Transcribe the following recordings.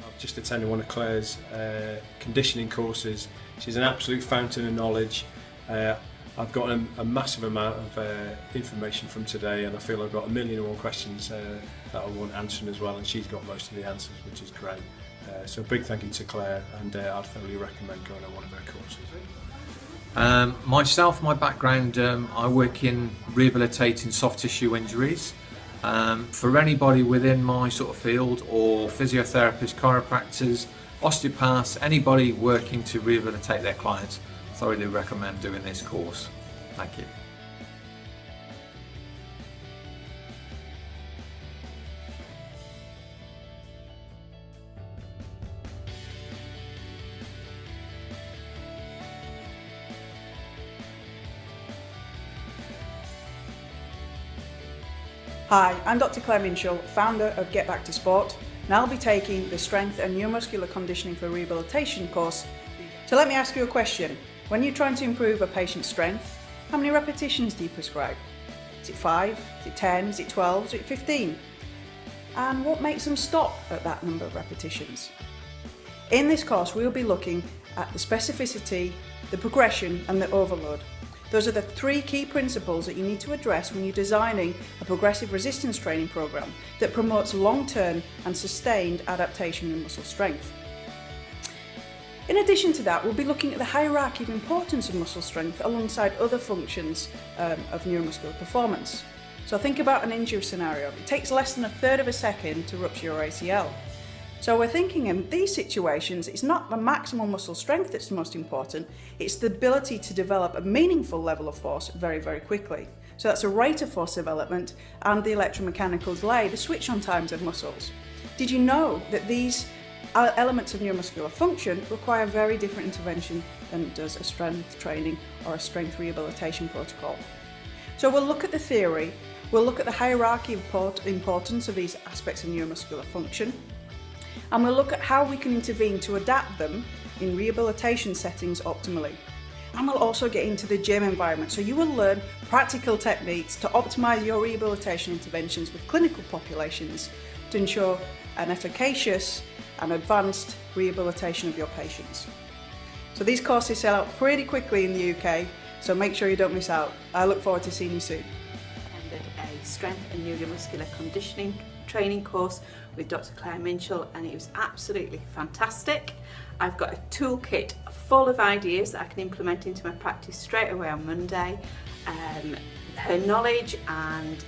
I've just attended one of Claire's conditioning courses. She's an absolute fountain of knowledge. I've got a massive amount of information from today, and I feel I've got a million and one questions that I want answering as well, and she's got most of the answers, which is great. So a big thank you to Claire, and I'd thoroughly recommend going on one of her courses. Myself, my background, I work in rehabilitating soft tissue injuries. For anybody within my sort of field, or physiotherapists, chiropractors, osteopaths, anybody working to rehabilitate their clients, thoroughly recommend doing this course. Thank you. Hi, I'm Dr. Claire Minshall, founder of Get Back to Sport, and I'll be taking the Strength and Neuromuscular Conditioning for Rehabilitation course. So let me ask you a question. When you're trying to improve a patient's strength, how many repetitions do you prescribe? Is it 5? Is it 10? Is it 12? Is it 15? And what makes them stop at that number of repetitions? In this course, we'll be looking at the specificity, the progression, and the overload. Those are the three key principles that you need to address when you're designing a progressive resistance training program that promotes long-term and sustained adaptation and muscle strength. In addition to that, we'll be looking at the hierarchy of importance of muscle strength alongside other functions of neuromuscular performance. So think about an injury scenario. It takes less than 1/3 of a second to rupture your ACL. So we're thinking in these situations, it's not the maximal muscle strength that's the most important, it's the ability to develop a meaningful level of force very, very quickly. So that's a rate of force development and the electromechanical delay, the switch on times of muscles. Did you know that these elements of neuromuscular function require very different intervention than does a strength training or a strength rehabilitation protocol? So we'll look at the theory, we'll look at the hierarchy of importance of these aspects of neuromuscular function, and we'll look at how we can intervene to adapt them in rehabilitation settings optimally. And we'll also get into the gym environment, so you will learn practical techniques to optimise your rehabilitation interventions with clinical populations to ensure an efficacious and advanced rehabilitation of your patients. So these courses sell out pretty quickly in the UK, so make sure you don't miss out. I look forward to seeing you soon. Attended a strength and neuromuscular conditioning training course with Dr. Claire Minshall, and it was absolutely fantastic. I've got a toolkit full of ideas that I can implement into my practice straight away on Monday. Her knowledge and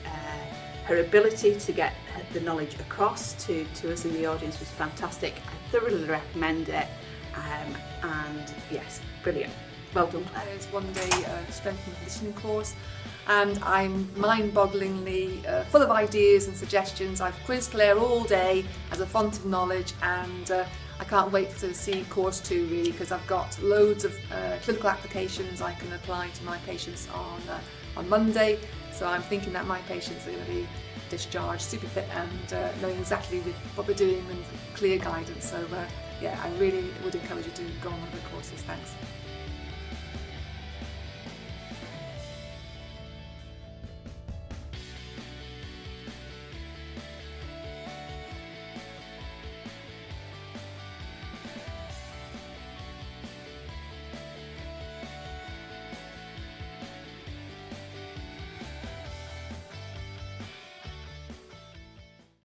her ability to get the knowledge across to us in the audience was fantastic. I thoroughly recommend it, and yes, brilliant. Well done, Claire. It's one-day strength and conditioning course, and I'm mind-bogglingly full of ideas and suggestions. I've quizzed Claire all day as a font of knowledge, and I can't wait to see course 2 really, because I've got loads of clinical applications I can apply to my patients on Monday. So I'm thinking that my patients are going to be discharged super fit and knowing exactly what they're doing and clear guidance. So yeah, I really would encourage you to go on one of the courses. Thanks.